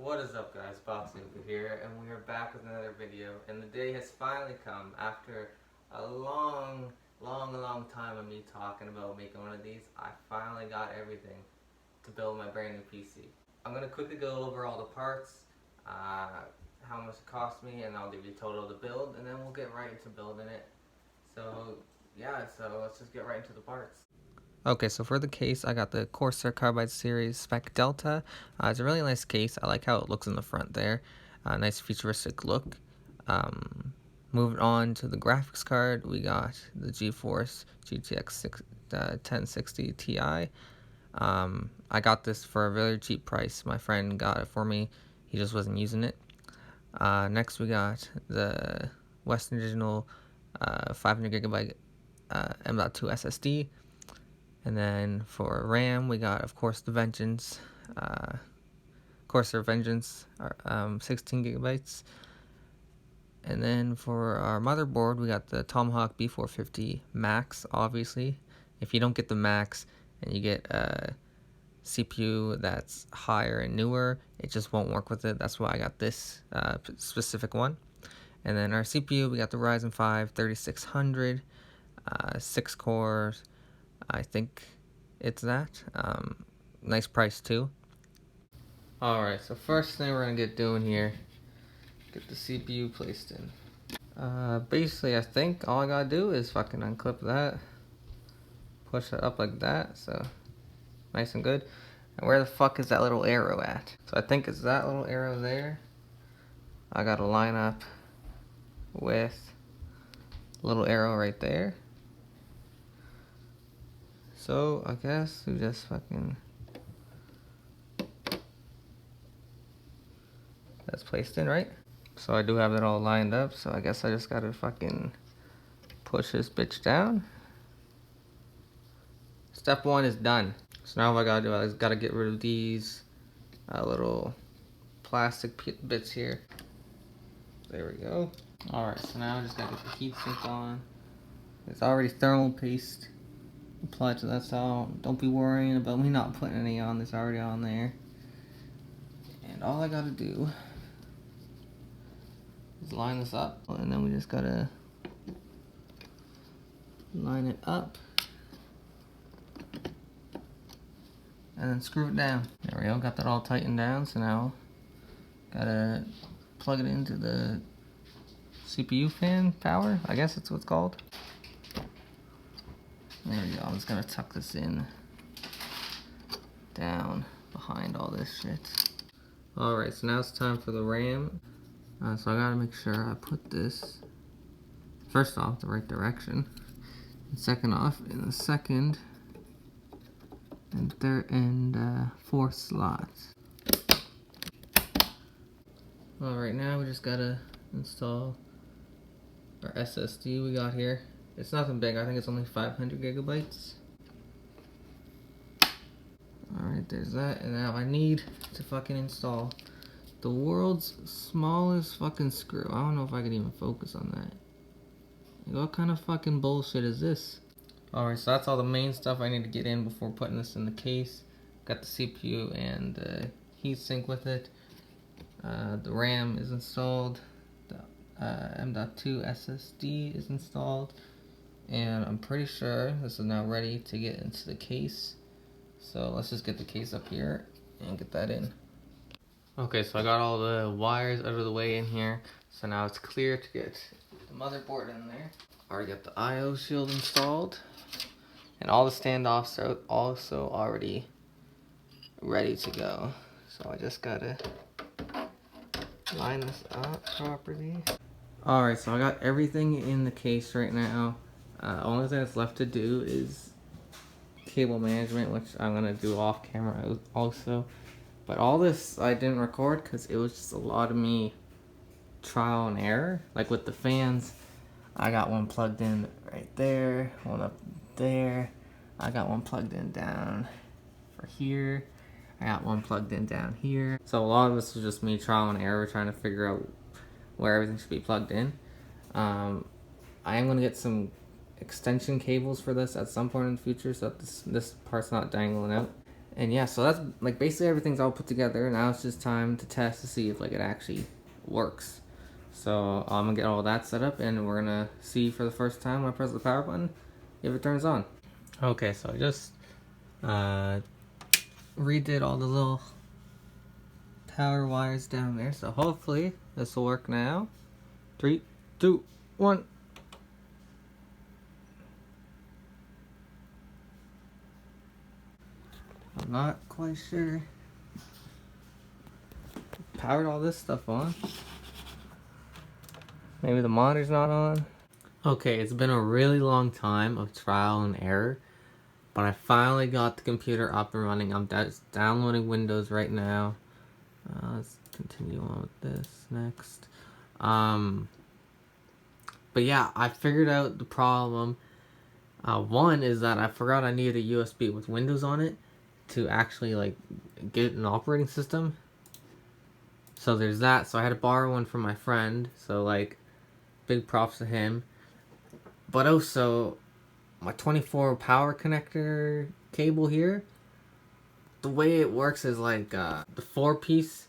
What is up, guys? Boxyuka here, and we are back with another video. And the day has finally come after a long time of me talking about making one of these. I finally got everything to build my brand new PC. I'm gonna quickly go over all the parts, how much it cost me, and I'll give you a total of the build, and then we'll get right into building it. So yeah, so let's just get right into the parts. Okay, so for the case, I got the Corsair Carbide Series Spec Delta. It's a really nice case. I like how it looks in the front there. Nice futuristic look. Moving on to the graphics card, we got the GeForce GTX 1060 Ti. I got this for a very cheap price. My friend got it for me. He just wasn't using it. Next, we got the Western Digital 500 gigabyte M.2 SSD. And then for RAM, we got, of course, the Vengeance, Corsair Vengeance, 16 gigabytes. And then for our motherboard, we got the Tomahawk B450 Max, obviously. If you don't get the Max and you get a CPU that's higher and newer, it just won't work with it. That's why I got this specific one. And then our CPU, we got the Ryzen 5 3600, 6 cores. I think it's that. Nice price too. Alright, so first thing we're gonna get doing here, get the CPU placed in. Basically I think all I gotta do is fucking unclip that, push it up like that, so nice and good. And where the fuck is that little arrow at? So I think it's that little arrow there. I gotta line up with a little arrow right there. So I guess we just fucking, that's placed in, right? So I do have it all lined up, so I guess I just gotta fucking push this bitch down. Step one is done. So now what I gotta do, I just gotta get rid of these little plastic bits here. There we go. Alright, so now I just gotta get the heatsink on. It's already thermal paste applied to that, so don't be worrying about me not putting any on. It's already on there. And all I gotta do is line this up, and then we just gotta line it up and then screw it down. There we go, got that all tightened down, so now gotta plug it into the CPU fan power, I guess that's what it's called. There we go, I'm just gonna tuck this in down behind all this shit. Alright, so now it's time for the RAM. So I gotta make sure I put this, first off, the right direction. And second off, in the second and third and fourth slots. Alright, now we just gotta install our SSD we got here. It's nothing big, I think it's only 500 gigabytes. Alright, there's that, and now I need to fucking install the world's smallest fucking screw. I don't know if I can even focus on that. Like, what kind of fucking bullshit is this? Alright, so that's all the main stuff I need to get in before putting this in the case. Got the CPU and the heatsink with it. The RAM is installed. The M.2 SSD is installed. And I'm pretty sure this is now ready to get into the case. So let's just get the case up here and get that in. Okay, so I got all the wires out of the way in here. So now it's clear to get the motherboard in there. Already got the I/O shield installed. And all the standoffs are also already ready to go. So I just gotta line this up properly. Alright, so I got everything in the case right now. Only thing that's left to do is cable management, which I'm gonna do off camera also. But all this I didn't record because it was just a lot of me trial and error. Like with the fans, I got one plugged in right there, one up there. I got one plugged in down for here. I got one plugged in down here. So a lot of this was just me trial and error trying to figure out where everything should be plugged in. I am going to get some extension cables for this at some point in the future so that this part's not dangling out. And yeah, so that's like basically everything's all put together. Now it's just time to test to see if like it actually works. So I'm gonna get all that set up, and we're gonna see for the first time when I press the power button if it turns on. Okay, so I just redid all the little power wires down there, so hopefully this will work now. 3, 2, 1. I'm not quite sure. Powered all this stuff on. Maybe the monitor's not on. Okay, it's been a really long time of trial and error, but I finally got the computer up and running. I'm downloading Windows right now. Let's continue on with this next. But yeah, I figured out the problem. One is that I forgot I needed a USB with Windows on it to actually like get an operating system. So there's that. So I had to borrow one from my friend. So like, big props to him. But also, my 24 power connector cable here, the way it works is like the 4-piece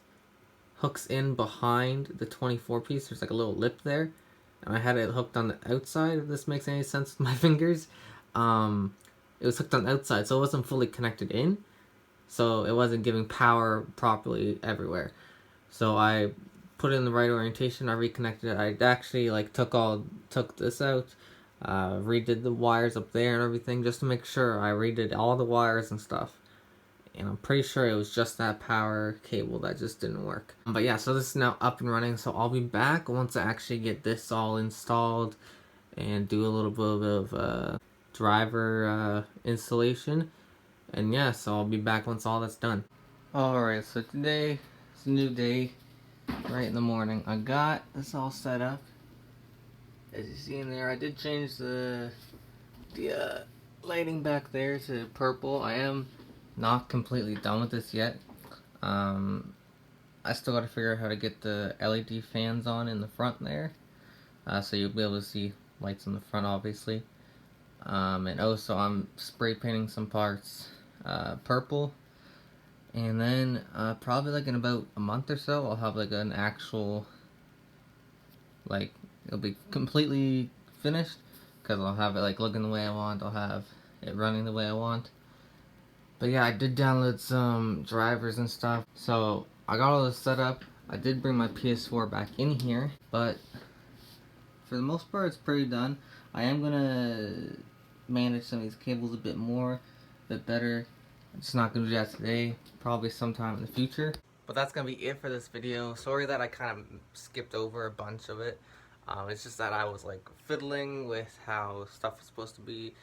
hooks in behind the 24-piece. There's like a little lip there, and I had it hooked on the outside, if this makes any sense with my fingers. It was hooked on the outside, so it wasn't fully connected in, so it wasn't giving power properly everywhere. So I put it in the right orientation, I reconnected it. I actually like took this out, redid the wires up there and everything just to make sure. I redid all the wires and stuff, and I'm pretty sure it was just that power cable that just didn't work. But yeah, so this is now up and running, so I'll be back once I actually get this all installed and do a little bit of driver installation. And yeah, so I'll be back once all that's done. Alright, so today is a new day. Right in the morning, I got this all set up. As you see in there, I did change the lighting back there to purple. I am not completely done with this yet. I still got to figure out how to get the LED fans on in the front there, so you'll be able to see lights in the front, obviously. And also, I'm spray painting some parts purple. And then probably like in about a month or so, I'll have like an actual, like, it'll be completely finished, because I'll have it like looking the way I want, I'll have it running the way I want. But yeah, I did download some drivers and stuff, so I got all this set up. I did bring my PS4 back in here, but for the most part it's pretty done. I am gonna manage some of these cables a bit more, a bit better. I'm just not gonna do that today, probably sometime in the future. But that's gonna be it for this video. Sorry that I kind of skipped over a bunch of it. It's just that I was like fiddling with how stuff was supposed to be,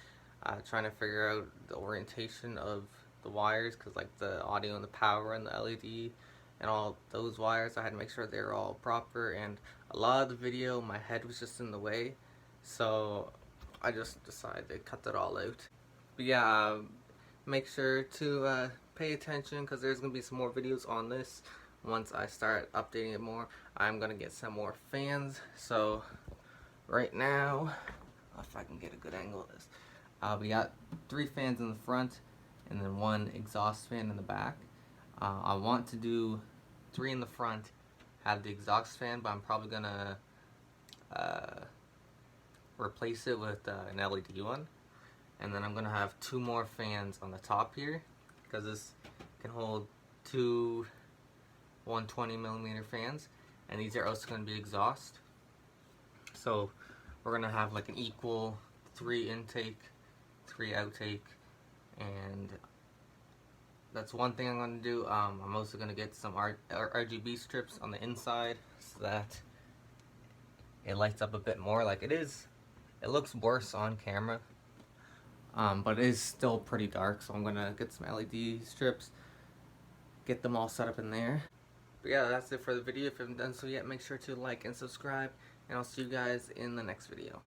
trying to figure out the orientation of the wires, because like the audio and the power and the LED and all those wires, I had to make sure they were all proper, and a lot of the video my head was just in the way, so I just decided to cut that all out. But yeah, make sure to pay attention, because there's going to be some more videos on this. Once I start updating it more, I'm going to get some more fans. So right now, if I can get a good angle of this, we got 3 fans in the front and then 1 exhaust fan in the back. I want to do 3 in the front, have the exhaust fan, but I'm probably going to replace it with an LED one. And then I'm going to have 2 more fans on the top here, because this can hold 2 120mm fans, and these are also going to be exhaust. So we're going to have like an equal 3 intake, 3 outtake, and that's one thing I'm going to do. I'm also going to get some RGB strips on the inside so that it lights up a bit more. Like it looks worse on camera. But it is still pretty dark, so I'm gonna get some LED strips, get them all set up in there. But yeah, that's it for the video. If you haven't done so yet, make sure to like and subscribe, and I'll see you guys in the next video.